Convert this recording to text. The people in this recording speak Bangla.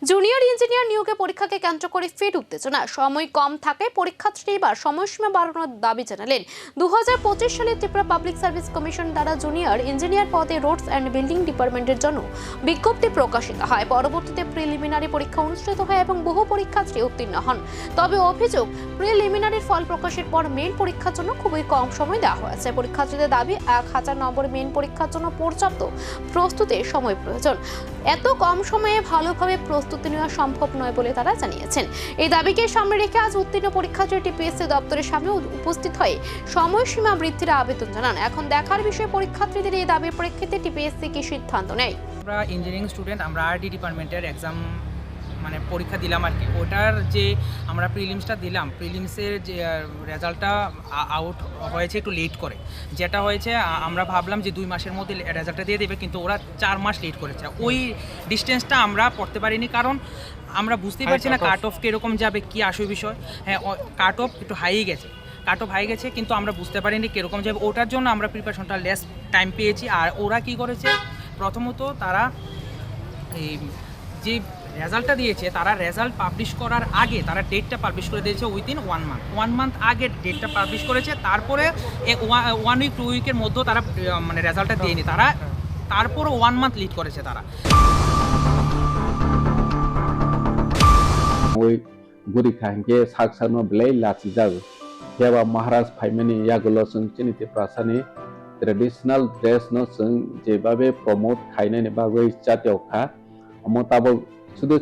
জুনিয়র ইঞ্জিনিয়ার নিয়োগে পরীক্ষাকে কেন্দ্র করে ফের উত্তেজনা। সময় কম থাকায় পরীক্ষার্থী এবার সময়সীমা বাড়ানোর দাবি জানালেন। 2025 সালে ত্রিপুরা পাবলিক সার্ভিস কমিশন দ্বারা জুনিয়র ইঞ্জিনিয়ার পদে রোডস অ্যান্ড বিল্ডিং ডিপার্টমেন্টের জন্য বিজ্ঞপ্তি প্রকাশিত হয়। পরবর্তীতে প্রিলিমিনারি পরীক্ষা অনুষ্ঠিত হয় এবং বহু পরীক্ষার্থী উত্তীর্ণ হন। তবে অভিযোগ, প্রিলিমিনারির ফল প্রকাশের পর মেইন পরীক্ষার জন্য খুবই কম সময় দেওয়া হয়েছে। পরীক্ষার্থীদের দাবি 1000 নম্বর মেইন পরীক্ষার জন্য পর্যাপ্ত প্রস্তুতির সময় প্রয়োজন। এত কম সময়ে ভালোভাবে প্রস্তুতি নেওয়া সম্ভব নয় বলে তারা জানিয়েছেন। এই দাবিকে সামনে রেখে আজ উত্তীর্ণ পরীক্ষার্থী টিপিএসসি দপ্তরের সামনে উপস্থিত হয়ে সময়সীমা বৃদ্ধির আবেদন জানান। এখন দেখার বিষয় পরীক্ষার্থীদের এই দাবির প্রেক্ষিতে টিপিএসসি কি সিদ্ধান্ত নেয়। আমরা ইঞ্জিনিয়ারিং স্টুডেন্ট, আমরা আরডি ডিপার্টমেন্টের এক্সাম পরীক্ষা দিলাম আর কি। ওটার যে আমরা প্রিলিমসটা দিলাম, প্রিলিমসের যে রেজাল্টটা আউট হয়েছে একটু লেট করে। যেটা হয়েছে আমরা ভাবলাম যে 2 মাসের মধ্যে রেজাল্টটা দিয়ে দেবে, কিন্তু ওরা 4 মাস লেট করেছে। ওই ডিস্টেন্সটা আমরা পড়তে পারিনি, কারণ আমরা বুঝতেই পারছি না কাট অফ কীরকম যাবে, কী আসল বিষয়। হ্যাঁ, কাট অফ একটু হাই গেছে, কিন্তু আমরা বুঝতে পারিনি কীরকম যাবে। ওটার জন্য আমরা প্রিপারেশনটা লেস টাইম পেয়েছি। আর ওরা কি করেছে, প্রথমত তারা এই যে রেজাল্টটা দিয়েছে, তারা রেজাল্ট পাবলিশ করার আগে তারা ডেটটা পাবলিশ করে দিয়েছে উইদিন 1 মান্থ আগে ডেটটা পাবলিশ করেছে। তারপরে 1 উইক 2 উইকের মধ্যেও তারা রেজাল্টটা দিয়েনি, তারা তারপরও 1 মান্থ লিড করেছে তারা। ওই গুরি খাঙ্গে সাকসানো বেলাই লাচি যাবে হেবা মহারাজ ফাইমানি ইয়াগুলো जों চিনিতে প্রাসানি ট্রেডিশনাল ড্রেস नो जों যেভাবে প্রমোট খাইনানি বাগৈ জাতীয় খা আমতাবক শুধু